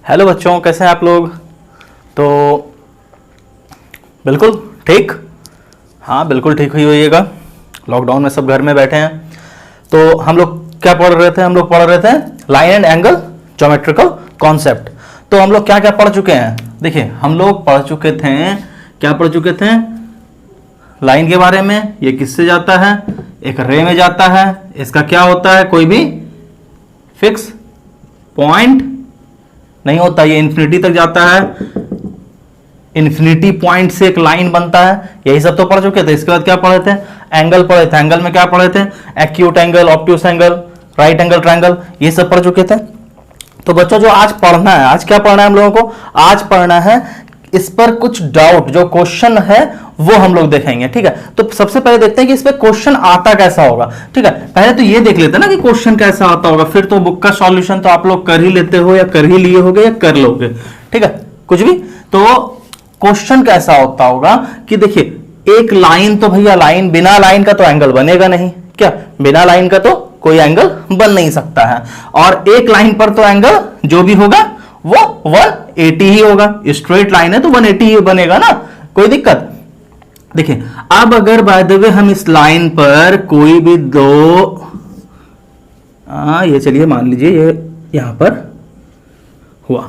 Hello बच्चों, कैसे हैं आप लोग। तो बिल्कुल ठीक, हाँ बिल्कुल ठीक हुई होइएगा। लॉकडाउन में सब घर में बैठे हैं। तो हम लोग क्या पढ़ रहे थे? हम लोग पढ़ रहे थे line and angle geometrical concept. तो हम लोग क्या क्या पढ़ चुके हैं? देखिए, हम लोग पढ़ चुके थे, क्या पढ़ चुके थे? लाइन के बारे में। ये किससे जाता है? एक रे में जाता है। इसका क्या होता है? कोई भी फिक्स पॉइंट नहीं होता, ये इन्फिनिटी तक जाता है। इन्फिनिटी पॉइंट से एक लाइन बनता है। यही सब तो पढ़ चुके थे। इसके बाद क्या पढ़े थे? एंगल पढ़े थे। एंगल में क्या पढ़े थे? Acute angle, obtuse angle, right angle triangle, ये सब पढ़ चुके थे। तो बच्चों, जो आज पढ़ना है, आज क्या पढ़ना है हम लोगों को? आज पढ़ना है इस पर कुछ डाउट, जो क्वेश्चन है वो हम लोग देखेंगे। ठीक है, तो सबसे पहले देखते हैं कि इस पे क्वेश्चन आता कैसा होगा। ठीक है, पहले तो ये देख लेते हैं ना कि क्वेश्चन कैसा आता होगा, फिर तो बुक का सॉल्यूशन तो आप लोग कर ही लेते हो या कर ही लिए होगे या कर लोगे। ठीक है, कुछ भी। तो क्वेश्चन कैसा होता होगा कि देखिए, एक लाइन तो भैया लाइन, बिना लाइन का तो एंगल बनेगा नहीं। क्या बिना लाइन का तो कोई एंगल बन नहीं सकता है। और एक लाइन पर तो एंगल जो भी होगा वो 180 ही होगा। स्ट्रेट लाइन है तो 180 ही बनेगा ना, कोई दिक्कत। देखिए, अब अगर बाय द वे हम इस लाइन पर कोई भी दो, ये चलिए मान लीजिए ये यहां पर हुआ।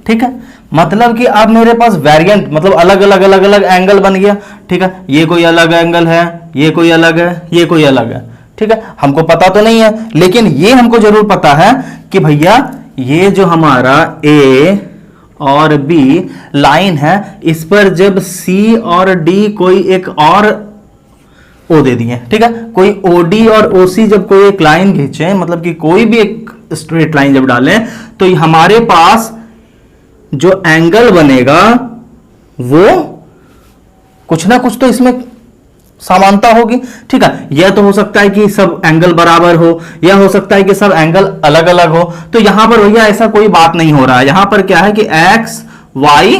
ठीक है, मतलब कि अब मेरे पास वेरिएंट, मतलब अलग अलग एंगल बन गया। ठीक है, ये कोई अलग एंगल है, ये कोई अलग है, ये कोई अलग है। ठीक है, हमको पता तो नहीं है, लेकिन ये हमको जरूर पता है कि भैया ये जो हमारा ए और बी लाइन है, इस पर जब सी और डी कोई एक और ओ दे दिए। ठीक है, कोई ओडी और ओसी जब कोई एक लाइन खींचे, मतलब कि कोई भी एक स्ट्रेट लाइन जब डालें, तो हमारे पास जो एंगल बनेगा वो कुछ ना कुछ तो इसमें समानता होगी। ठीक है, यह तो हो सकता है कि सब एंगल बराबर हो, या हो सकता है कि सब एंगल अलग अलग हो। तो यहां पर भैया ऐसा कोई बात नहीं हो रहा है। यहां पर क्या है कि एक्स वाई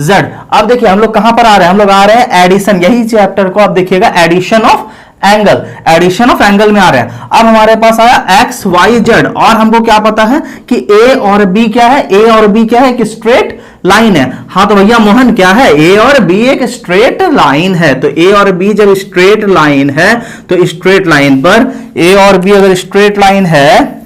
जेड। अब देखिए हम लोग कहां पर आ रहे हैं? हम लोग आ रहे हैं एडिशन। यही चैप्टर को आप देखिएगा, addition of angle, addition of angle में आ रहे हैं। अब हमारे पास आया एक्स वाई जेड, और हमको क्या पता है कि ए और बी क्या है? ए और बी क्या है? एक स्ट्रेट लाइन है। हाँ तो भैया मोहन क्या है? ए और बी एक स्ट्रेट लाइन है। तो ए और बी जब स्ट्रेट लाइन है, तो स्ट्रेट लाइन पर ए और बी अगर स्ट्रेट लाइन है,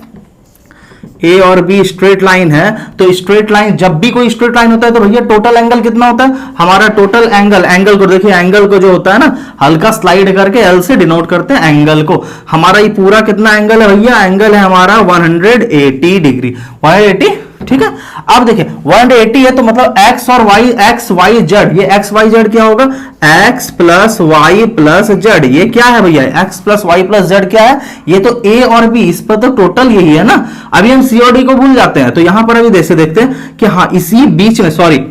ए और बी स्ट्रेट लाइन है, तो स्ट्रेट लाइन, जब भी कोई स्ट्रेट लाइन होता है तो भैया टोटल एंगल कितना होता है? हमारा टोटल एंगल, एंगल को देखिए, एंगल को जो होता है ना, हल्का स्लाइड करके एल से डिनोट करते हैं एंगल को। हमारा ये पूरा कितना एंगल है भैया? एंगल है हमारा 180 डिग्री, 180। ठीक है, अब देखिए 180 है तो मतलब एक्स और वाई, एक्स वाई जेड, ये एक्स वाई जेड क्या होगा? X plus y plus z. ये क्या है भैया? X plus y plus z क्या है? ये तो ए और बी, इस पर तो टोटल यही है ना। अभी हम सी और डी को भूल जाते हैं, तो यहां पर अभी जैसे देखते हैं कि हाँ इसी बीच में, सॉरी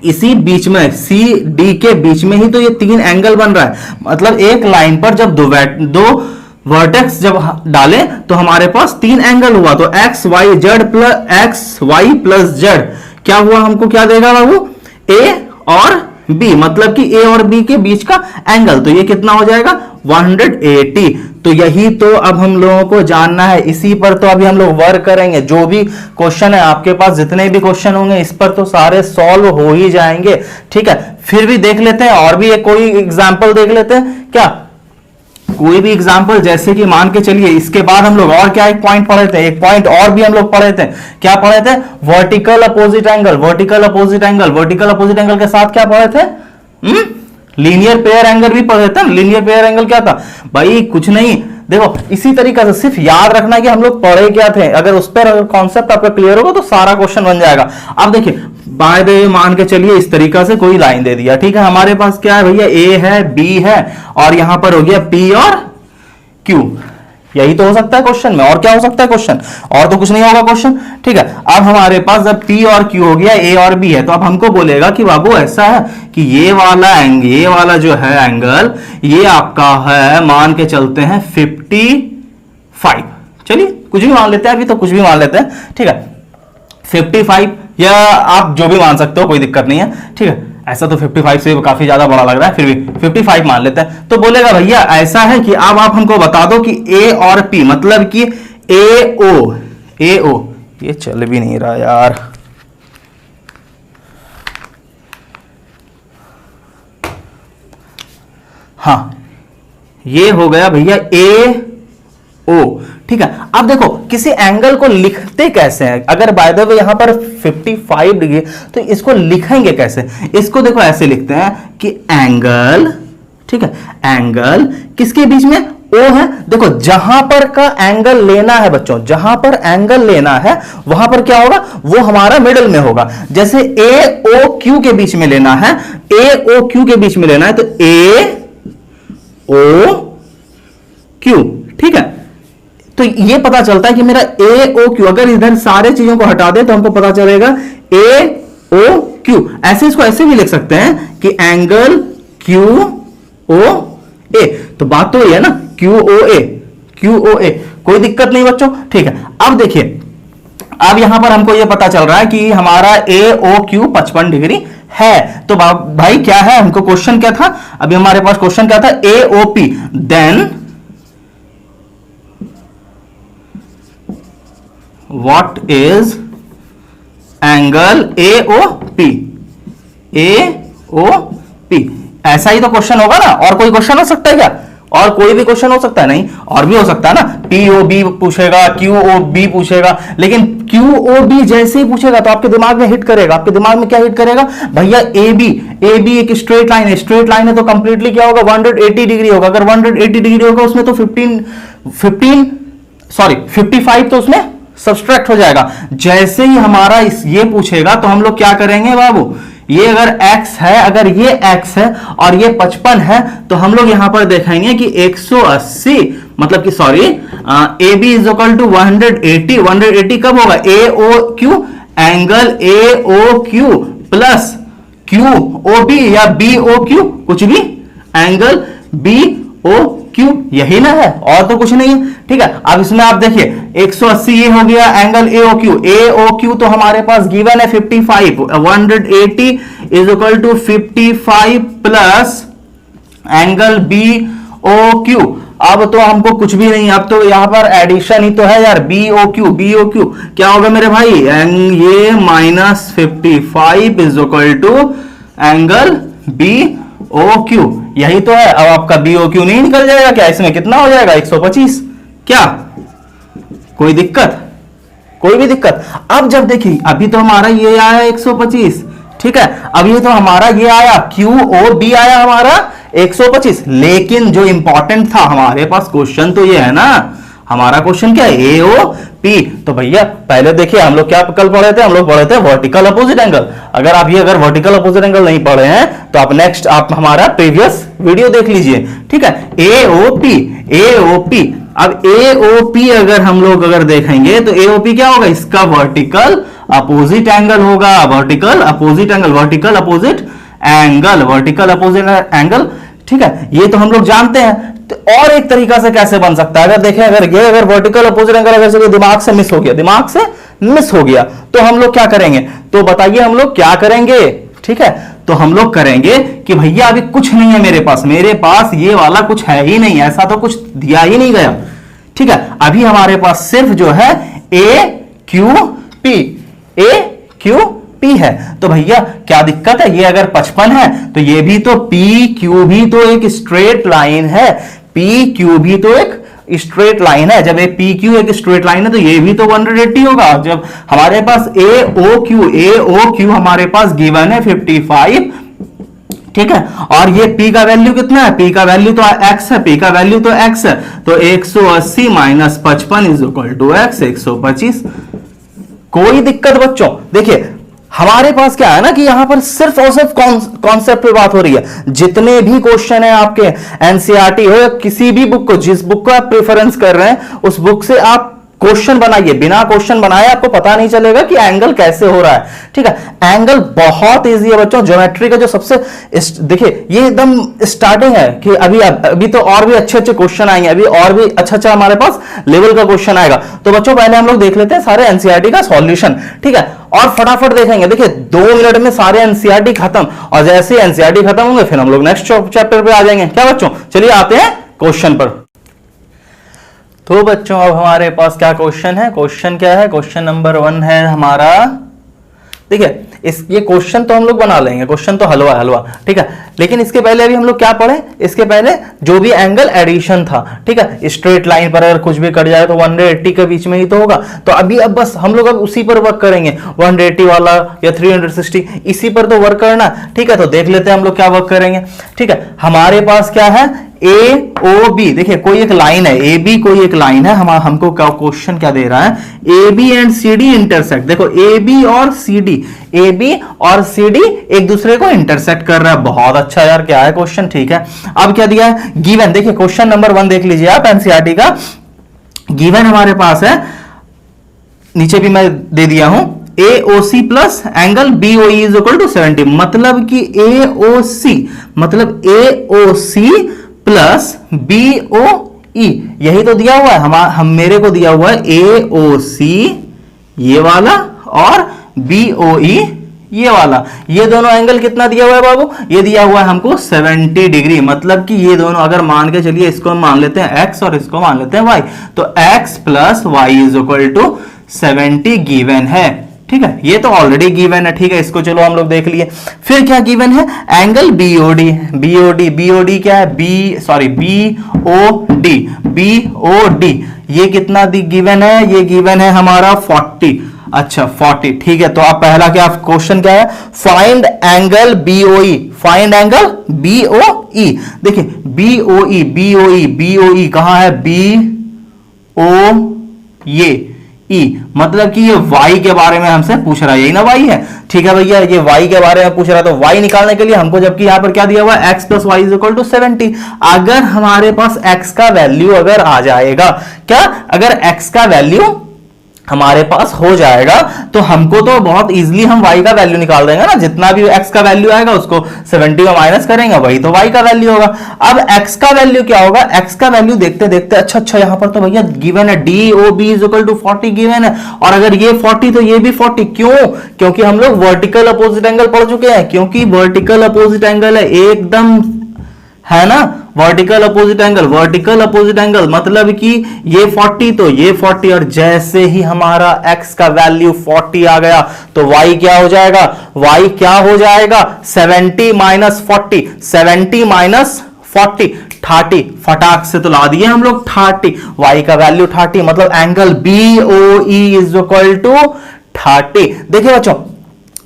इसी बीच में, सी डी के बीच में ही तो ये तीन एंगल बन रहा है। मतलब एक लाइन पर जब दो वर्टेक्स जब डाले तो हमारे पास तीन एंगल हुआ। तो x y z plus x y plus z क्या हुआ? हमको क्या देगा बाबू? ए और बी, मतलब कि ए और बी के बीच का एंगल। तो ये कितना हो जाएगा? 180। तो यही तो अब हम लोगों को जानना है। इसी पर तो अभी हम लोग वर्क करेंगे। जो भी क्वेश्चन है आपके पास, जितने भी क्वेश्चन होंगे, इस पर तो सारे सॉल्व हो ही जाएंगे। ठीक है, फिर भी देख लेते हैं और भी एक कोई एग्जाम्पल देख लेते हैं क्या? कोई भी एग्जाम्पल, जैसे कि मान के चलिए, इसके बाद हम लोग और क्या एक पॉइंट पढ़े थे, एक पॉइंट और भी हम लोग पढ़े थे। क्या पढ़े थे? Vertical opposite angle. Vertical opposite angle, vertical opposite angle के साथ क्या पढ़े थे? लीनियर पेयर एंगल भी पढ़े थे। लीनियर पेयर एंगल क्या था भाई? कुछ नहीं, देखो इसी तरीके से सिर्फ याद रखना कि हम लोग पढ़े क्या थे। अगर उस पर अगर कॉन्सेप्ट आपका क्लियर होगा तो सारा क्वेश्चन बन जाएगा। अब देखिए, बाय द वे मान के चलिए इस तरीका से कोई लाइन दे दिया। ठीक है, हमारे पास क्या है भैया? ए है, बी है, और यहां पर हो गया पी और क्यू। यही तो हो सकता है क्वेश्चन में, और क्या हो सकता है क्वेश्चन? और तो कुछ नहीं होगा क्वेश्चन। ठीक है, अब हमारे पास जब पी और क्यू हो गया, ए और बी है, तो अब हमको बोलेगा कि बाबू ऐसा है कि ये वाला जो है एंगल, ये आपका है, मान के चलते हैं 55। चलिए कुछ भी मान लेते हैं, अभी तो कुछ भी मान लेते हैं। ठीक है, 55 या आप जो भी मान सकते हो, कोई दिक्कत नहीं है। ठीक है, ऐसा तो 55 से काफी ज्यादा बड़ा लग रहा है, फिर भी 55 मान लेते हैं। तो बोलेगा भैया ऐसा है कि अब आप हमको बता दो कि ए और पी, मतलब कि ए ओ, ये चल भी नहीं रहा यार, हाँ ये हो गया भैया ए ओ, ठीक है। अब देखो किसी एंगल को लिखते कैसे हैं, अगर बाय द वे यहां पर 55 डिग्री तो इसको लिखेंगे कैसे, इसको देखो ऐसे लिखते हैं कि एंगल, ठीक है, एंगल किसके बीच में, ओ है। देखो जहां पर का एंगल लेना है बच्चों, जहां पर एंगल लेना है वहां पर क्या होगा, वो हमारा मिडिल में होगा। जैसे ए ओ क्यू के बीच में लेना है, ए ओ क्यू के बीच में लेना है तो ए ओ क्यू, ठीक है। तो ये पता चलता है कि मेरा ए ओ क्यू, अगर इधर सारे चीजों को हटा दे तो हमको पता चलेगा ए ओ क्यू। ऐसे इसको ऐसे भी लिख सकते हैं कि एंगल क्यू ओ ए। तो बात तो ये है ना, क्यू ओ ए, क्यू ओ ए, कोई दिक्कत नहीं बच्चों, ठीक है। अब देखिए, अब यहां पर हमको ये पता चल रहा है कि हमारा ए ओ क्यू 55 डिग्री है। तो भाई क्या है, हमको क्वेश्चन क्या था, अभी हमारे पास क्वेश्चन क्या था, A O P, then what is angle A O P, A O P. ऐसा ही तो क्वेश्चन होगा ना, और कोई क्वेश्चन हो सकता है क्या, और कोई भी क्वेश्चन हो सकता है, नहीं और भी हो सकता है ना, पी ओ बी पूछेगा, क्यू ओ बी पूछेगा, लेकिन क्यू ओ बी जैसे ही पूछेगा तो आपके दिमाग में हिट करेगा, आपके दिमाग में क्या हिट करेगा भैया, ए बी एक स्ट्रेट लाइन है, स्ट्रेट लाइन है तो कंप्लीटली क्या होगा, 180 डिग्री होगा। अगर 180 डिग्री होगा उसमें तो 55 तो उसमें सब्सट्रैक्ट हो जाएगा। जैसे ही हमारा ये पूछेगा तो हम लोग क्या करेंगे बाबू, ये अगर x है, अगर ये x है और ये 55 है तो हम लोग यहां पर देखेंगे कि 180 मतलब कि sorry A B is equal to 180, 180 कब होगा, A O Q, angle A O Q plus Q O B या बी ओ क्यू, कुछ भी एंगल बी ओ क्यू, यही ना है, और तो कुछ नहीं है, ठीक है। अब इसमें आप देखिए 180 ये हो गया एंगल ए ओ क्यू तो हमारे पास गिवन है 55, 180 is equal to 55 plus angle B O Q. अब तो हमको कुछ भी नहीं, अब तो यहां पर एडिशन ही तो है यार, बी ओ क्यू क्या होगा मेरे भाई, ये minus 55 is equal to angle B O Q, यही तो है। अब आपका बी ओ क्यू नहीं निकल जाएगा क्या, इसमें कितना हो जाएगा 125, क्या कोई दिक्कत, कोई भी दिक्कत। अब जब देखिए अभी तो हमारा ये आया 125, ठीक है, अब ये तो हमारा ये आया क्यू ओ बी आया हमारा 125, लेकिन जो इंपॉर्टेंट था हमारे पास क्वेश्चन तो ये है ना, हमारा क्वेश्चन क्या है, ए ओ पी। तो भैया पहले देखिए हम लोग क्या कल पढ़े थे, हम लोग पढ़े थे वर्टिकल अपोजिट एंगल। अगर वर्टिकल अपोजिट एंगल नहीं पढ़े हैं तो आप नेक्स्ट आप हमारा प्रीवियस वीडियो देख लीजिए, ठीक है। ए ओ पी, अब ए ओ पी अगर हम लोग अगर देखेंगे तो ए ओ पी क्या होगा, इसका वर्टिकल अपोजिट एंगल होगा, वर्टिकल अपोजिट एंगल, ठीक है। ये तो हम लोग जानते हैं। तो और एक तरीका से कैसे बन सकता है, अगर देखें अगर वर्टिकल अपोजिट एंगल अगर दिमाग से मिस हो गया तो हम लोग क्या करेंगे, तो बताइए हम लोग क्या करेंगे, ठीक है। तो हम लोग करेंगे कि भैया अभी कुछ नहीं है मेरे पास ये वाला कुछ है ही नहीं, ऐसा तो कुछ दिया ही नहीं गया, ठीक है। अभी हमारे पास सिर्फ जो है ए क्यू पी है। तो भैया क्या दिक्कत है, ये अगर 55 है तो ये भी तो पी क्यू भी तो एक स्ट्रेट लाइन है, पी क्यू भी तो एक स्ट्रेट लाइन है। जब पी क्यू एक स्ट्रेट लाइन है तो ये भी तो 180 होगा। जब हमारे पास ए ओ क्यू हमारे पास गिवन है 55, ठीक है, और ये p का वैल्यू कितना है, p का वैल्यू तो x है, तो 180 minus 55 is equal to x, 125। कोई दिक्कत बच्चों, देखिए हमारे पास क्या है ना कि यहां पर सिर्फ और सिर्फ कॉन्सेप्ट पे बात हो रही है। जितने भी क्वेश्चन है आपके एनसीईआरटी हो या किसी भी बुक को, जिस बुक को आप प्रेफरेंस कर रहे हैं उस बुक से आप क्वेश्चन बनाइए, बिना क्वेश्चन बनाए आपको पता नहीं चलेगा कि एंगल कैसे हो रहा है, ठीक है। एंगल बहुत इजी है बच्चों, ज्योमेट्री का जो सबसे देखिए ये एकदम स्टार्टिंग है कि अभी तो और भी अच्छे क्वेश्चन आएंगे, अभी और भी अच्छा हमारे पास लेवल का क्वेश्चन आएगा। तो बच्चों पहले हम लोग देख लेते हैं सारे एनसीईआरटी का सॉल्यूशन, ठीक है, और फटाफट देखेंगे। देखिए 2 मिनट में सारे एनसीईआरटी खत्म, और जैसे एनसीईआरटी खत्म होंगे फिर हम लोग नेक्स्ट चैप्टर पे आ जाएंगे, क्या बच्चों। चलिए आते हैं क्वेश्चन पर। तो बच्चों अब हमारे पास क्या क्वेश्चन है, क्वेश्चन क्या है, क्वेश्चन नंबर 1 है हमारा, देखिए ये क्वेश्चन तो हम लोग बना लेंगे, क्वेश्चन तो हलवा हलवा, ठीक है। लेकिन इसके पहले अभी हम लोग क्या पढ़े, इसके पहले जो भी एंगल एडिशन था, ठीक है, स्ट्रेट लाइन पर अगर कुछ भी कट जाए तो 180 के बीच में ही तो होगा। तो अभी अब बस हम लोग अब उसी पर वर्क करेंगे, 180 वाला या 360 इसी पर तो वर्क करना, ठीक है। तो देख लेते हैं हम लोग क्या वर्क करेंगे, ठीक है। हमारे पास क्या है, ए ओ बी, देखिए कोई एक लाइन है, ए बी कोई एक लाइन है, हमको क्वेश्चन क्या दे रहा है, A B and C D intersect. देखो ए बी और सी डी, ए बी और सी डी एक दूसरे को इंटरसेक्ट कर रहा है। बहुत अच्छा यार, क्या है क्वेश्चन, ठीक है। अब क्या दिया है, गिवन, देखिए क्वेश्चन नंबर 1 देख लीजिए आप एनसीईआरटी का। गिवन हमारे पास है, नीचे भी मैं दे दिया हूं, AOC plus angle BOE is equal to 70। मतलब कि AOC मतलब AOC प्लस BOE, यही तो दिया हुआ है हम मेरे को दिया हुआ है AOC ये वाला और BOE ये वाला। ये दोनों एंगल कितना दिया हुआ है बाबू, ये दिया हुआ है हमको 70 डिग्री। मतलब कि ये दोनों अगर मान के चलिए, इसको हम मान लेते हैं x और इसको मान लेते हैं y, तो x plus y is equal to 70 given है, ठीक है। ये तो ऑलरेडी गिवन है, ठीक है, इसको चलो हम लोग देख लिए। फिर क्या गिवन है, एंगल BOD क्या है, BOD ये कितना गिवन है, ये गिवन है हमारा 40। अच्छा 40, ठीक है। तो आप पहला क्या क्वेश्चन क्या है, find angle BOE, find angle BOE। देखिए BOE कहां है, BO ये E, मतलब कि ये y के बारे में हमसे पूछ रहा है, यही ना y है, ठीक है भैया, ये y के बारे में पूछ रहा है। तो y निकालने के लिए हमको, जबकि यहां पर क्या दिया हुआ है, x plus y is equal to 70। अगर हमारे पास x का वैल्यू अगर आ जाएगा, क्या अगर x का वैल्यू हमारे पास हो जाएगा तो हमको तो बहुत इजीली हम y का वैल्यू निकाल देंगे ना। जितना भी x का वैल्यू आएगा उसको 70 में माइनस करेंगे, वही तो y का वैल्यू होगा। अब x का वैल्यू क्या होगा, x का वैल्यू देखते देखते, अच्छा यहां पर तो भैया गिवन है DOB is equal to 40 given है, और अगर ये 40 तो ये भी 40। क्यों, क्योंकि हम लोग वर्टिकल अपोजिट एंगल पढ़ चुके हैं, क्योंकि वर्टिकल अपोजिट एंगल है एकदम, है ना, वर्टिकल अपोजिट एंगल मतलब कि ये 40 तो ये 40, और जैसे ही हमारा x का वैल्यू 40 आ गया तो y क्या हो जाएगा, y क्या हो जाएगा, 70 माइनस 40, 70 माइनस 40 30, फटाक से तो ला दिए हम लोग 30, y का वैल्यू 30, मतलब angle BOE is equal to 30। देखिए बच्चों,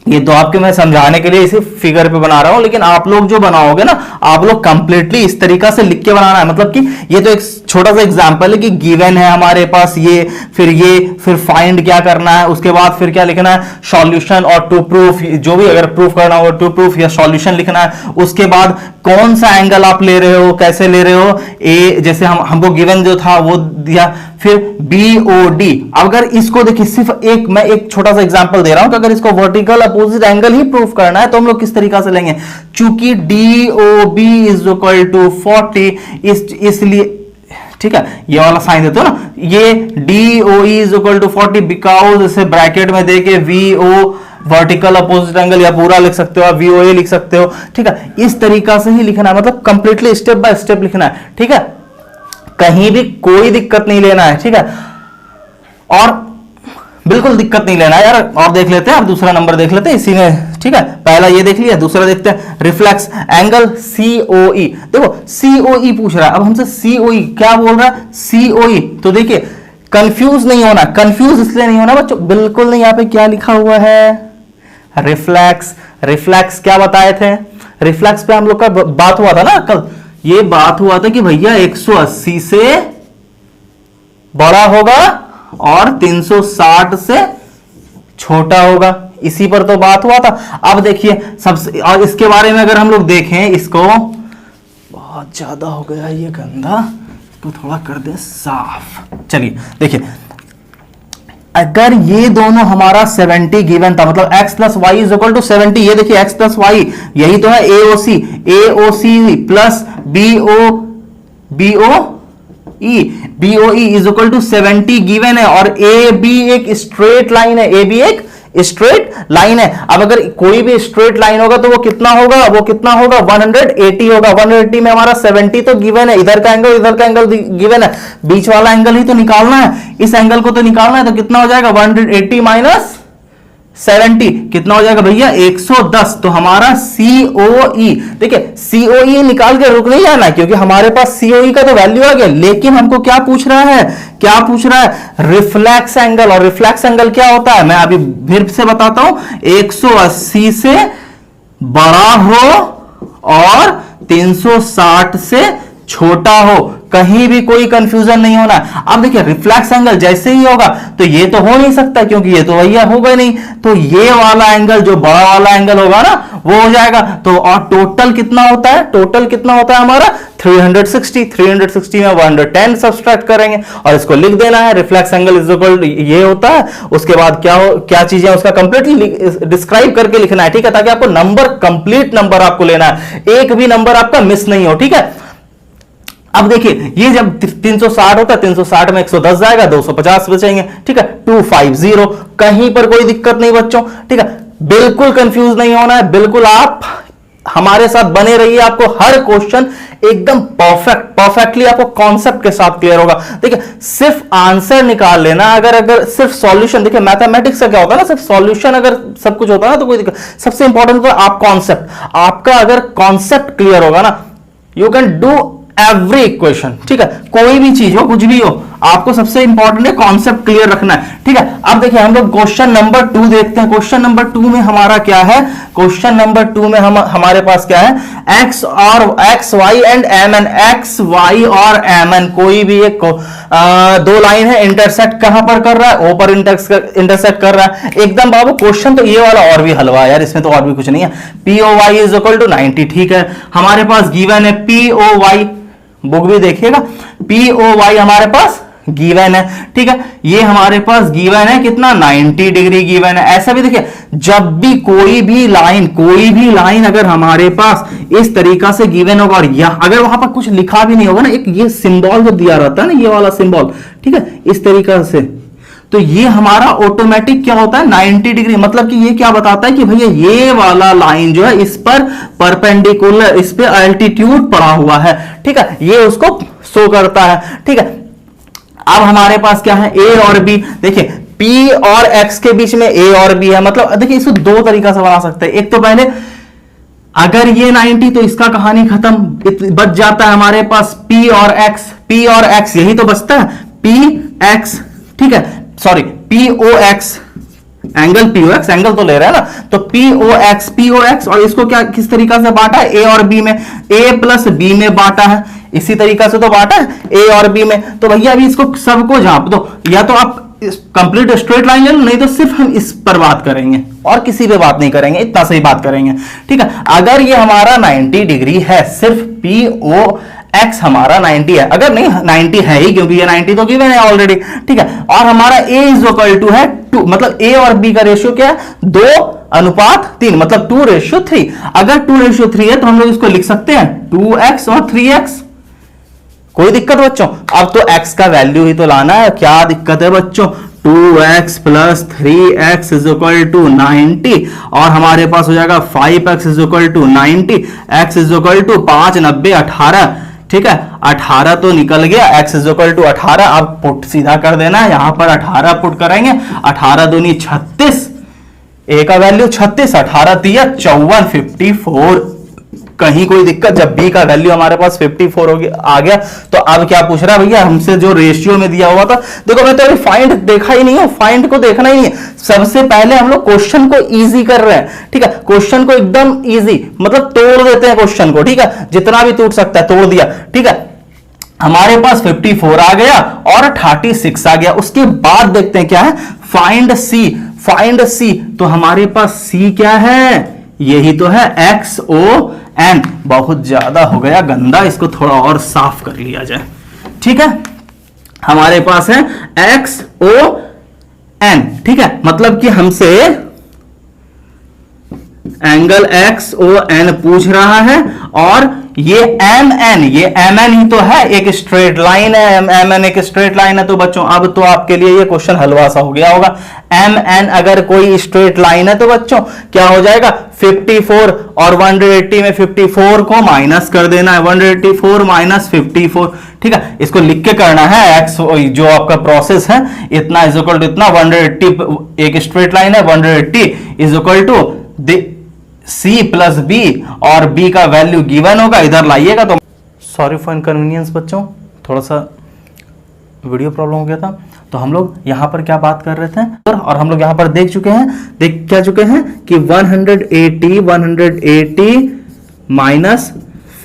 ये तो आपके मैं समझाने के लिए इसे फिगर पे बना रहा हूं, लेकिन आप लोग जो बनाओगे ना, आप लोग कंप्लीटली इस तरीका से लिख के बनाना है। मतलब कि ये तो एक छोटा सा एग्जांपल है कि गिवन है हमारे पास ये, फिर फाइंड क्या करना है, उसके बाद फिर क्या लिखना है, सॉल्यूशन और टू प्रूफ, जो भी अगर प्रूफ करना हो टू प्रूफ या सॉल्यूशन लिखना है। उसके बाद कौन सा एंगल आप ले रहे हो, कैसे ले रहे हो, ए जैसे हमको गिवन जो था वो दिया, फिर BOD। अगर इसको देखिए, सिर्फ मैं एक छोटा सा एग्जांपल दे रहा हूं कि अगर इसको वर्टिकल अपोजिट एंगल ही प्रूफ करना है तो हम लोग किस तरीका से लेंगे, चूंकि DOB इज इक्वल टू 40, इसलिए ठीक है, ये वाला साइन देते हो ना, ये DOE is equal to 40 because इसे ब्रैकेट में देके VO वर्टिकल अपोजिट एंगल, या पूरा लिख सकते हो आप VOA लिख सकते हो, ठीक है। इस तरीका से ही लिखना है, मतलब कंप्लीटली स्टेप बाय स्टेप लिखना है, ठीक है, कहीं भी कोई दिक्कत नहीं लेना है, ठीक है, और बिल्कुल दिक्कत नहीं लेना है यार। और देख लेते हैं, अब दूसरा नंबर देख लेते हैं इसी में, ठीक है, पहला ये देख लिया, दूसरा देखते हैं, रिफ्लेक्स एंगल COE। देखो COE पूछ रहा है, अब हमसे COE क्या बोल रहा है, COE। तो देखिए कंफ्यूज नहीं होना, कंफ्यूज इसलिए नहीं होना बच्चों, बिल्कुल नहीं, यहाँ पे क्या लिखा हुआ है, रिफ्लेक्स क्या बताए थे, रिफ्लेक्स पे हम लोग का बात हुआ था ना कल, ये बात हुआ था कि भैया 180 से बड़ा होगा और 360 से छोटा होगा, इसी पर तो बात हुआ था। अब देखिए सबसे, और इसके बारे में अगर हम लोग देखें, इसको बहुत ज्यादा हो गया ये गंदा, इसको थोड़ा कर दे साफ। चलिए देखिए, अगर ये दोनों हमारा 70 गिवन था, मतलब x plus y is equal to 70, ये देखिए x प्लस वाई यही तो है AOC plus BOE is equal to 70 given है, और AB एक स्ट्रेट लाइन है, AB एक स्ट्रेट लाइन है। अब अगर कोई भी स्ट्रेट लाइन होगा तो वो कितना होगा, 180 होगा। 180 में हमारा 70 तो गिवन है, इधर का एंगल गिवन है, बीच वाला एंगल ही तो निकालना है, इस एंगल को तो निकालना है, तो कितना हो जाएगा 180 माइनस 70 कितना हो जाएगा भैया 110। तो हमारा COE, देखिए COE निकाल के रुक नहीं जाना क्योंकि हमारे पास COE का तो वैल्यू आ गया, लेकिन हमको क्या पूछ रहा है, क्या पूछ रहा है, रिफ्लेक्स एंगल। और रिफ्लेक्स एंगल क्या होता है, मैं अभी फिर से बताता हूं, 180 से बड़ा हो और 360 से छोटा हो, कहीं भी कोई कंफ्यूजन नहीं होना। अब देखिए रिफ्लेक्स एंगल जैसे ही होगा तो ये तो हो नहीं सकता क्योंकि ये तो भैया होगा नहीं, तो ये वाला एंगल जो बड़ा वाला एंगल होगा ना वो हो जाएगा। तो और टोटल कितना होता है, टोटल कितना होता है हमारा 360 में 110 सब्सट्रैक्ट करेंगे और इसको लिख देना है, रिफ्लेक्स एंगल इज इक्वल ये होता है। उसके बाद क्या चीजें उसका कंप्लीटली डिस्क्राइब करके लिखना है, ठीक है, ताकि आपको नंबर कंप्लीट नंबर आपको लेना है, एक भी नंबर आपका मिस नहीं हो, ठीक है। अब देखिए ये जब 360 होता है, 360 में 110 जाएगा, 250 बचेंगे, ठीक है, 250, कहीं पर कोई दिक्कत नहीं बच्चों, ठीक है, बिल्कुल कंफ्यूज नहीं होना है, बिल्कुल आप हमारे साथ बने रहिए, आपको हर क्वेश्चन एकदम परफेक्टली आपको कॉन्सेप्ट के साथ क्लियर होगा। देखिए सिर्फ आंसर निकाल लेना, अगर सिर्फ सॉल्यूशन, देखिए मैथमेटिक्स का क्या होता है ना, सिर्फ सॉल्यूशन अगर सब कुछ होता है ना तो कोई दिक्कत, सबसे इंपॉर्टेंट होता है आप कॉन्सेप्ट, आपका अगर कॉन्सेप्ट क्लियर होगा ना you can do every equation, ठीक है, कोई भी चीज हो कुछ भी हो, आपको सबसे इंपॉर्टेंट है कॉन्सेप्ट क्लियर रखना है, ठीक है। अब देखिए हम लोग क्वेश्चन नंबर 2 देखते हैं। क्वेश्चन नंबर 2 में हमारा क्या है, क्वेश्चन नंबर 2 में हमारे पास क्या है, x y and M N, x y और एम एन कोई भी एक दो लाइन है, इंटरसेक्ट कहां पर कर रहा है, ऊपर इंटरसेक्ट कर रहा है एकदम। बाबू क्वेश्चन तो ये वाला और भी हलवा है यार, इसमें तो और भी कुछ नहीं है। POY इज इक्वल टू 90, ठीक है, हमारे पास गिवन है POY, बुक भी देखिएगा, POY हमारे पास गिवन है, ठीक है, ये हमारे पास गिवन है कितना 90 डिग्री गिवन है। ऐसा भी देखिए जब भी कोई भी लाइन अगर हमारे पास इस तरीका से गिवन होगा और अगर वहां पर कुछ लिखा भी नहीं होगा ना, एक ये सिंबल जो दिया रहता है ना, ये वाला सिंबल, ठीक है, इस तरीका से, तो ये हमारा ऑटोमेटिक क्या होता है 90 डिग्री, मतलब कि ये क्या बताता है कि भैया ये वाला लाइन जो है इस पर परपेंडिकुलर, इस पे अल्टीट्यूड पड़ा हुआ है, ठीक है, ये उसको शो करता है, ठीक है। अब हमारे पास क्या है A और B, देखिए P और X के बीच में A और B है, मतलब देखिए इसको दो तरीका से बना सकते हैं। एक तो पहले अगर ये 90 तो इसका कहानी खत्म, बच जाता है हमारे पास P और X, यही तो बचता है PX, ठीक है, sorry POX, angle POX, angle तो ले रहा है ना, तो POX, और इसको क्या किस तरीका से बांटा है A और B में, A प्लस B में बांटा है, इसी तरीका से तो बांटा है A और B में। तो भैया अभी इसको सबको झांप दो, या तो आप कंप्लीट स्ट्रेट लाइन ले लो, नहीं तो सिर्फ हम इस पर बात करेंगे और किसी पे बात नहीं करेंगे, इतना सही बात करेंगे, ठीक है। अगर ये हमारा 90 डिग्री है, सिर्फ POX हमारा 90 है, अगर नहीं 90 है ही क्योंकि ये 90 तो गिवन है ऑलरेडी, ठीक है, और हमारा A इज इक्वल टू है 2, मतलब A और B का रेशियो क्या है 2:3, मतलब 2:3। अगर 2:3 है तो हम लोग इसको लिख सकते हैं 2x और 3x, कोई दिक्कत बच्चों। अब तो x का वैल्यू ही तो लाना है, क्या दिक्कत है बच्चों, 2x plus 3x is equal to 90, और हमारे पास हो जाएगा 5x is equal to 90, x is equal to 5 90 18, ठीक है, 18 तो निकल गया, x इज इक्वल टू 18। अब पुट सीधा कर देना है, यहां पर 18 पुट करेंगे, 18 दूनी 36, a का वैल्यू 36, 18 दिया 54, 54, कहीं कोई दिक्कत। जब b का वैल्यू हमारे पास 54 आ गया तो अब क्या पूछ रहा है भैया हमसे, जो रेशियो में दिया हुआ था, देखो मैं तो अभी फाइंड देखा ही नहीं है, फाइंड को देखना ही नहीं है, सबसे पहले हम लोग क्वेश्चन को इजी कर रहे हैं, ठीक है, क्वेश्चन को एकदम इजी, मतलब तोड़ देते हैं क्वेश्चन को, ठीक है, जितना भी टूट सकता है तोड़ दिया, ठीक है। हमारे पास 54 आ गया और 36 आ गया। उसके बाद देखते हैं क्या है, फाइंड सी, तो हमारे पास c क्या है, यही तो है XON। बहुत ज्यादा हो गया गंदा, इसको थोड़ा और साफ कर लिया जाए, ठीक है, हमारे पास है XON, ठीक है, मतलब कि हमसे एंगल एक्स ओ एन पूछ रहा है, और ये एम एन, ये एम एन ही तो है, एक स्ट्रेट लाइन है, एम एन एक स्ट्रेट लाइन है। तो बच्चों अब तो आपके लिए ये क्वेश्चन हलवा सा हो गया होगा। एम एन अगर कोई स्ट्रेट लाइन है तो बच्चों क्या हो जाएगा, 54 और 180 में 54 को माइनस कर देना है, 184 माइनस 54, ठीक है। इसको लिख के करना है, एक्स जो आपका प्रोसेस है इतना इज इक्वल टू इतना, 180 एक स्ट्रेट लाइन है, 180 is equal to C plus B, और बी का वैल्यू गिवन होगा, इधर लाइएगा। तो सॉरी फॉर इनकन्वीनियंस बच्चों, थोड़ा सा वीडियो प्रॉब्लम हो गया था। तो हम लोग यहां पर क्या बात कर रहे थे, और हम लोग यहां पर देख चुके हैं, देख क्या चुके हैं कि 180 माइनस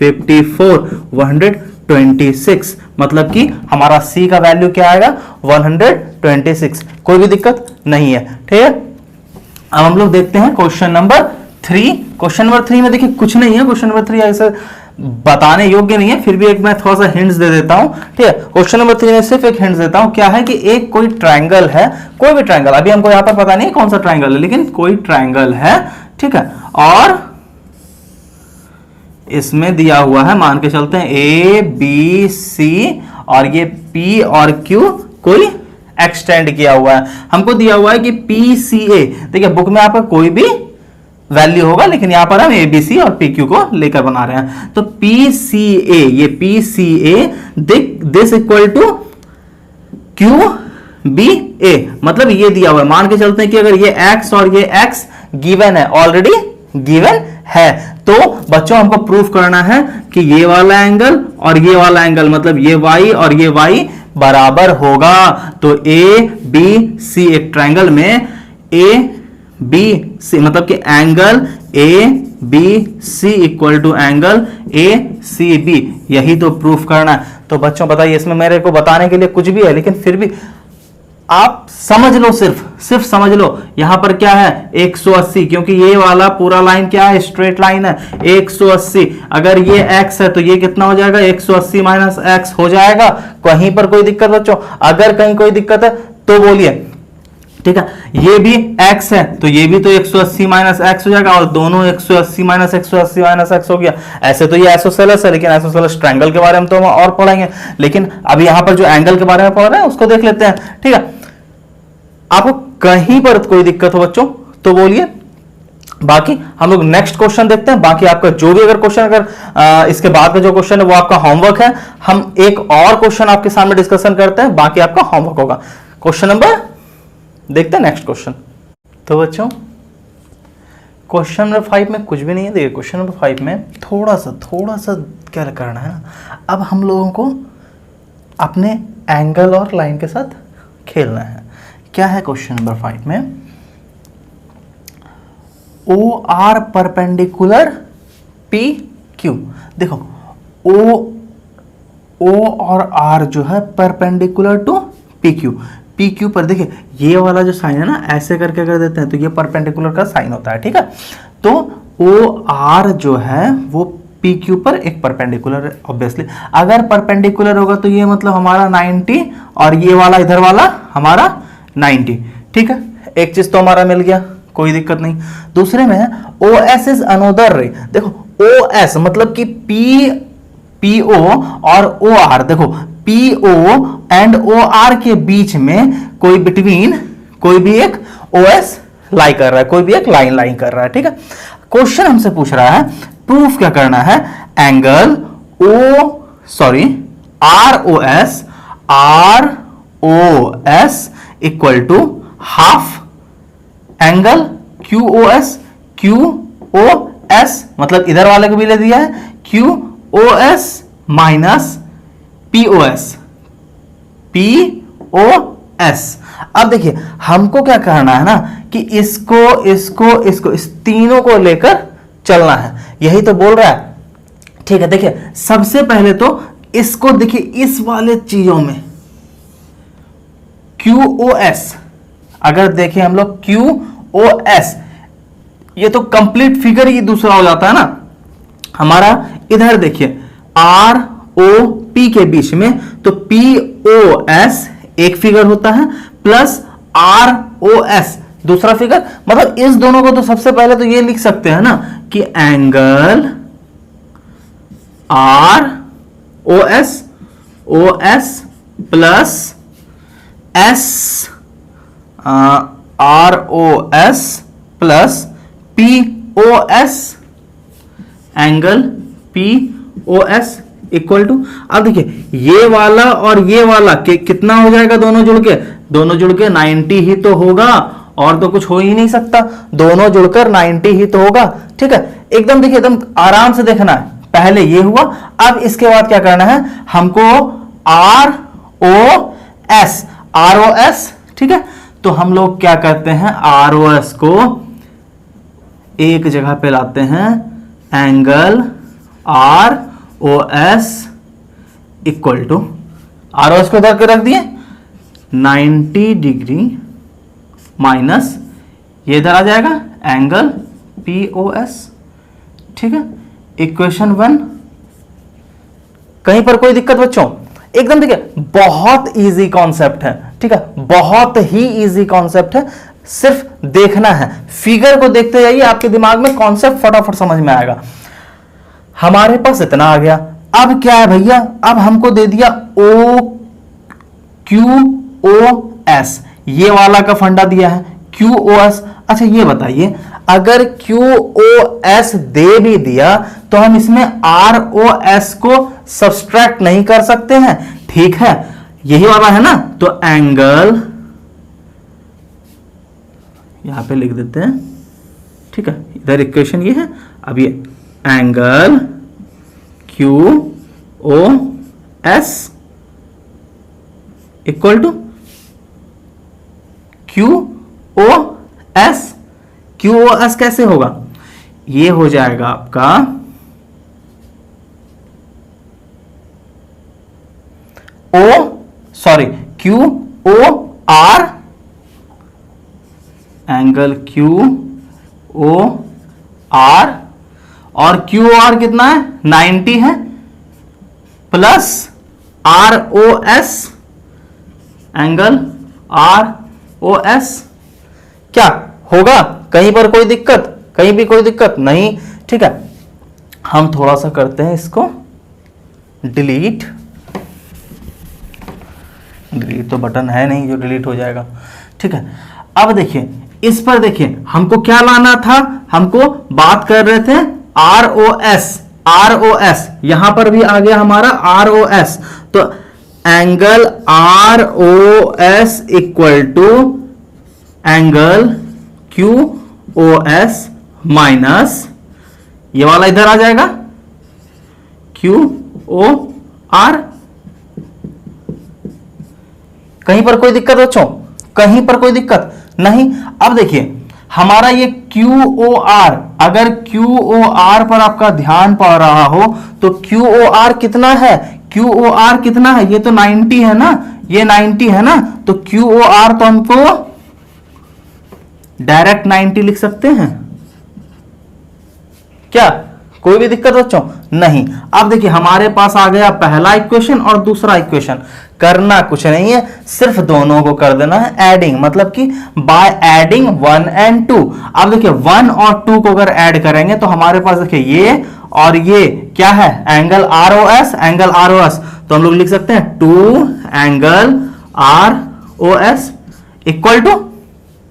54 126, मतलब कि हमारा सी का वैल्यू क्या आएगा, 126। कोई भी दिक्कत नहीं है, ठीक है। अब हम लोग देखते हैं क्वेश्चन नंबर 3। क्वेश्चन नंबर 3 में देखिए कुछ नहीं है, क्वेश्चन नंबर 3 ऐसे बताने योग्य नहीं है, फिर भी एक मैं थोड़ा सा हिंट्स दे देता हूं, ठीक है। क्वेश्चन नंबर 3 में सिर्फ एक हिंट्स देता हूं, क्या है कि एक कोई ट्रायंगल है, कोई भी ट्रायंगल, अभी हमको यहां पर पता नहीं कौन सा ट्रायंगल है, लेकिन कोई ट्रायंगल है, ठीक है। और इसमें दिया हुआ है, मान के चलते हैं ए बी सी, और ये पी और क्यू कोई एक्सटेंड किया हुआ है। हमको दिया हुआ है कि पी सी ए, देखिए बुक में आपका कोई भी वैल्यू होगा, लेकिन यहां पर हम ए बी सी और पी क्यू को लेकर बना रहे हैं। तो पी सी ए, ये P C A this equal to Q B A, मतलब ये दिया हुआ है। मान के चलते हैं कि अगर ये x और ये x गिवन है, ऑलरेडी गिवन है, तो बच्चों हमको प्रूफ करना है कि ये वाला एंगल और ये वाला एंगल, मतलब ये y और ये y बराबर होगा। तो ए बी सी, एक ट्रायंगल में ए बी सी, मतलब कि angle A B C equal to angle A C B, यही तो प्रूफ करना है। तो बच्चों बताइए, इसमें मेरे को बताने के लिए कुछ भी है, लेकिन फिर भी आप समझ लो, सिर्फ समझ लो। यहां पर क्या है 180, क्योंकि ये वाला पूरा लाइन क्या है, स्ट्रेट लाइन है, 180। अगर ये x है तो ये कितना हो जाएगा, 180 माइनस एक्स हो जाएगा। कहीं पर कोई दिक्कत बच्चों, अगर कहीं कोई दिक्कत है तो बोलिए, ठीक है। ये भी x है तो ये भी तो 180 माइनस एक्स हो जाएगा, और दोनों 180 माइनस 180 माइनस एक्स हो गया। ऐसे तो ये आइसोसेलेस है, लेकिन आइसोसेलेस ट्रायंगल के बारे में तो हम और पढ़ेंगे, लेकिन अभी यहां पर जो एंगल के बारे में पढ़ रहे हैं उसको देख लेते हैं, ठीक है। आपको कहीं पर कोई दिक्कत हो बच्चों तो बोलिए, बाकी हम लोग नेक्स्ट क्वेश्चन देखते हैं। बाकी आपका जो भी अगर क्वेश्चन, अगर इसके बाद में जो क्वेश्चन है वो आपका होमवर्क है, हम एक और क्वेश्चन आपके सामने डिस्कशन करते हैं, बाकी आपका होमवर्क होगा। क्वेश्चन नंबर देखते हैं, नेक्स्ट क्वेश्चन। तो बच्चों क्वेश्चन नंबर 5 में कुछ भी नहीं है। देखिए क्वेश्चन नंबर 5 में थोड़ा सा क्या करना है ना, अब हम लोगों को अपने एंगल और लाइन के साथ खेलना है। क्या है क्वेश्चन नंबर 5 में, O R perpendicular P Q. देखो ओ और आर जो है परपेंडिकुलर टू पी क्यू पर, देखिए ये वाला जो साइन है ना, ऐसे करके अगर देते हैं तो ये परपेंडिकुलर का साइन होता है, ठीक है। तो ओ आर जो है वो पी क्यू पर एक परपेंडिकुलर है, ऑब्वियसली। अगर परपेंडिकुलर होगा तो ये मतलब हमारा 90, और ये वाला इधर वाला हमारा 90, ठीक है। एक चीज तो हमारा मिल गया, कोई दिक्कत नहीं। दूसरे में ओ एस इज अनोदर रे। देखो ओ एस मतलब कि पी ओ और ओ आर, देखो P O and O R के बीच में कोई भी एक ओ एस लाई कर रहा है, कोई भी एक लाइन कर रहा है, ठीक है। क्वेश्चन हमसे पूछ रहा है प्रूफ क्या करना है, angle R O S equal to half angle Q O S, मतलब इधर वाले को भी ले दिया है, Q O S minus P O S. अब देखिए हमको क्या करना है ना, कि इसको इस तीनों को लेकर चलना है, यही तो बोल रहा है, ठीक है। देखिए सबसे पहले तो इसको देखिए, इस वाले चीजों में QoS, अगर देखें हम लोग QoS, ये तो कंप्लीट फिगर ही दूसरा हो जाता है ना हमारा। इधर देखिए ROP के बीच में तो POS एक फिगर होता है, प्लस ROS दूसरा फिगर, मतलब इस दोनों को तो सबसे पहले तो ये लिख सकते हैं ना कि angle R O S plus S R O S plus P O S, angle P O S equal to, अब देखिए ये वाला और ये वाला कितना हो जाएगा, दोनों जुड़ के 90 ही तो होगा, और तो कुछ हो ही नहीं सकता, दोनों जुड़कर 90 ही तो होगा। ठीक है, एकदम देखिए, एकदम आराम से देखना है। पहले ये हुआ, अब इसके बाद क्या करना है हमको, आर ओ एस, ठीक है, तो हम लोग क्या करते हैं, आर ओ एस को एक जगह पे लाते हैं, angle R O S equal to, R O S को इधर रख दिए 90 डिग्री माइनस ये इधर आ जाएगा एंगल पी ओ एस। ठीक है, इक्वेशन 1। कहीं पर कोई दिक्कत बच्चों? एकदम देखिए, बहुत इजी कॉन्सेप्ट है। ठीक है, बहुत ही इजी कॉन्सेप्ट है, सिर्फ देखना है, फिगर को देखते जाइए, आपके दिमाग में कॉन्सेप्ट फटाफट समझ में आएगा। हमारे पास इतना आ गया, अब क्या है भैया, अब हमको दे दिया ओ क्यू ओ एस, ये वाला का फंडा दिया है क्यू ओ एस। अच्छा ये बताइए, अगर क्यू ओ एस दे भी दिया तो हम इसमें आर ओ एस को सब्सट्रैक्ट नहीं कर सकते हैं। ठीक है, यही वाला है ना, तो एंगल यहां पे लिख देते हैं। ठीक है, इधर इक्वेशन ये है, अब ये angle Q O S equal to Q O S. Q O S कैसे होगा, ये हो जाएगा आपका Q O R, angle Q O R, और क्यू ओ आर कितना है 90 है, plus R O S, angle R O S. क्या होगा, कहीं पर कोई दिक्कत, कहीं भी कोई दिक्कत नहीं। ठीक है, हम थोड़ा सा करते हैं इसको डिलीट तो बटन है नहीं जो डिलीट हो जाएगा। ठीक है, अब देखिए इस पर, देखिए हमको क्या लाना था, हमको बात कर रहे थे आर ओ एस, यहां पर भी आ गया हमारा आर ओ एस, तो angle R O S equal to angle Q O S minus ये वाला इधर आ जाएगा क्यू ओ आर। कहीं पर कोई दिक्कत बच्चों, कहीं पर कोई दिक्कत नहीं। अब देखिए हमारा ये क्यू ओ आर, अगर क्यू ओ आर पर आपका ध्यान पड़ रहा हो तो क्यू ओ आर कितना है, क्यू ओ आर कितना है, ये तो 90 है ना, ये 90 है ना, तो क्यू ओ आर तो हमको डायरेक्ट 90 लिख सकते हैं। क्या कोई भी दिक्कत बच्चों? नहीं। अब देखिए हमारे पास आ गया पहला इक्वेशन और दूसरा इक्वेशन। करना कुछ नहीं है, सिर्फ दोनों को कर देना है एडिंग, मतलब कि बाय एडिंग 1 एंड 2। अब देखिए 1 और 2 को अगर ऐड करेंगे तो हमारे पास देखिए ये और ये क्या है, angle R O S, angle R O S, तो हम लोग लिख सकते हैं 2 angle R O S equal to,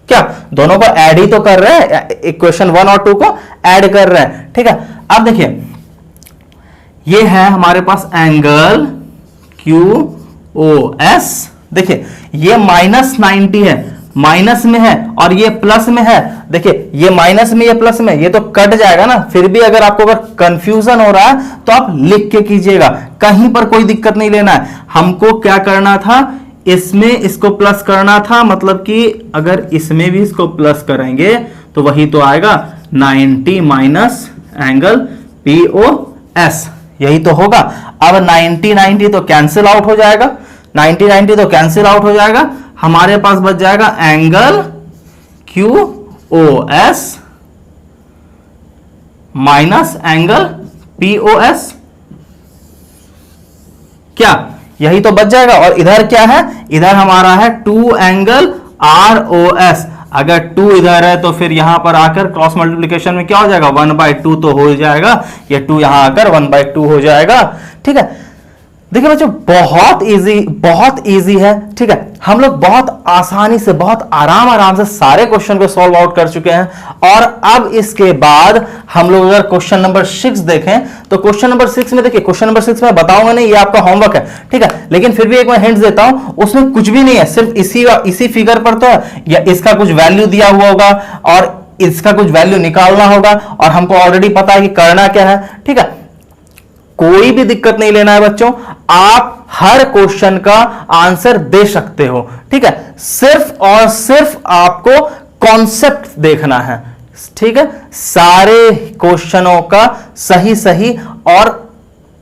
क्या दोनों को ऐड ही तो कर रहे हैं, इक्वेशन 1 और 2 को ऐड कर रहे हैं। ठीक है, अब देखिए ये है हमारे पास एंगल क्यू ओ एस, देखिए ये माइनस 90 है, माइनस में है, और ये प्लस में है। देखिए ये माइनस में, ये प्लस में, ये तो कट जाएगा ना। फिर भी अगर आपको अगर कंफ्यूजन हो रहा है तो आप लिख के कीजिएगा, कहीं पर कोई दिक्कत नहीं लेना है। हमको क्या करना था, इसमें इसको प्लस करना था, मतलब कि अगर इसमें भी इसको प्लस करेंगे तो वही तो आएगा 90 minus angle P O S, यही तो होगा। अब 90 तो कैंसिल आउट हो जाएगा, 90 तो कैंसिल आउट हो जाएगा, हमारे पास बच जाएगा angle Q O S minus angle P O S. क्या यही तो बच जाएगा। और इधर क्या है, इधर हमारा है 2 एंगल आर ओ एस। अगर 2 इधर है तो फिर यहां पर आकर क्रॉस मल्टीप्लिकेशन में क्या हो जाएगा, 1/2 तो हो जाएगा, ये 2 यहां आकर 1/2 हो जाएगा। ठीक है, देखिए बच्चों बहुत इजी है। ठीक है, हम लोग बहुत आसानी से, बहुत आराम से सारे क्वेश्चन को सॉल्व आउट कर चुके हैं। और अब इसके बाद हम लोग अगर क्वेश्चन नंबर 6 देखें तो क्वेश्चन नंबर 6 में देखिए, क्वेश्चन नंबर 6 में बताऊंगा नहीं, ये आपका होमवर्क है। ठीक है, लेकिन फिर भी एक मैं हिंट देता हूं, उसमें कुछ भी नहीं है, सिर्फ इसी फिगर पर तो या इसका कुछ वैल्यू दिया हुआ होगा और इसका कुछ वैल्यू निकालना होगा, और हमको ऑलरेडी पता है कि करना क्या है। ठीक है, कोई भी दिक्कत नहीं लेना है बच्चों, आप हर क्वेश्चन का आंसर दे सकते हो। ठीक है, सिर्फ और सिर्फ आपको कॉन्सेप्ट देखना है। ठीक है, सारे क्वेश्चनों का सही और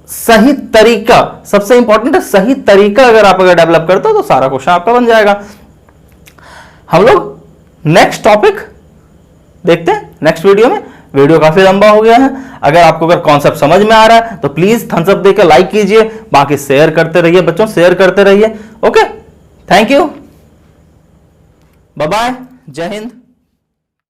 सही तरीका, सबसे इंपॉर्टेंट है सही तरीका, अगर डेवलप करते हो तो सारा क्वेश्चन आपका बन जाएगा। हम लोग नेक्स्ट टॉपिक देखते हैं नेक्स्ट वीडियो में। वीडियो काफी लंबा हो गया है, अगर कॉन्सेप्ट समझ में आ रहा है तो प्लीज थम्स अप देकर लाइक कीजिए, बाकी शेयर करते रहिए बच्चों, शेयर करते रहिए। Okay, thank you, bye bye, जय हिंद।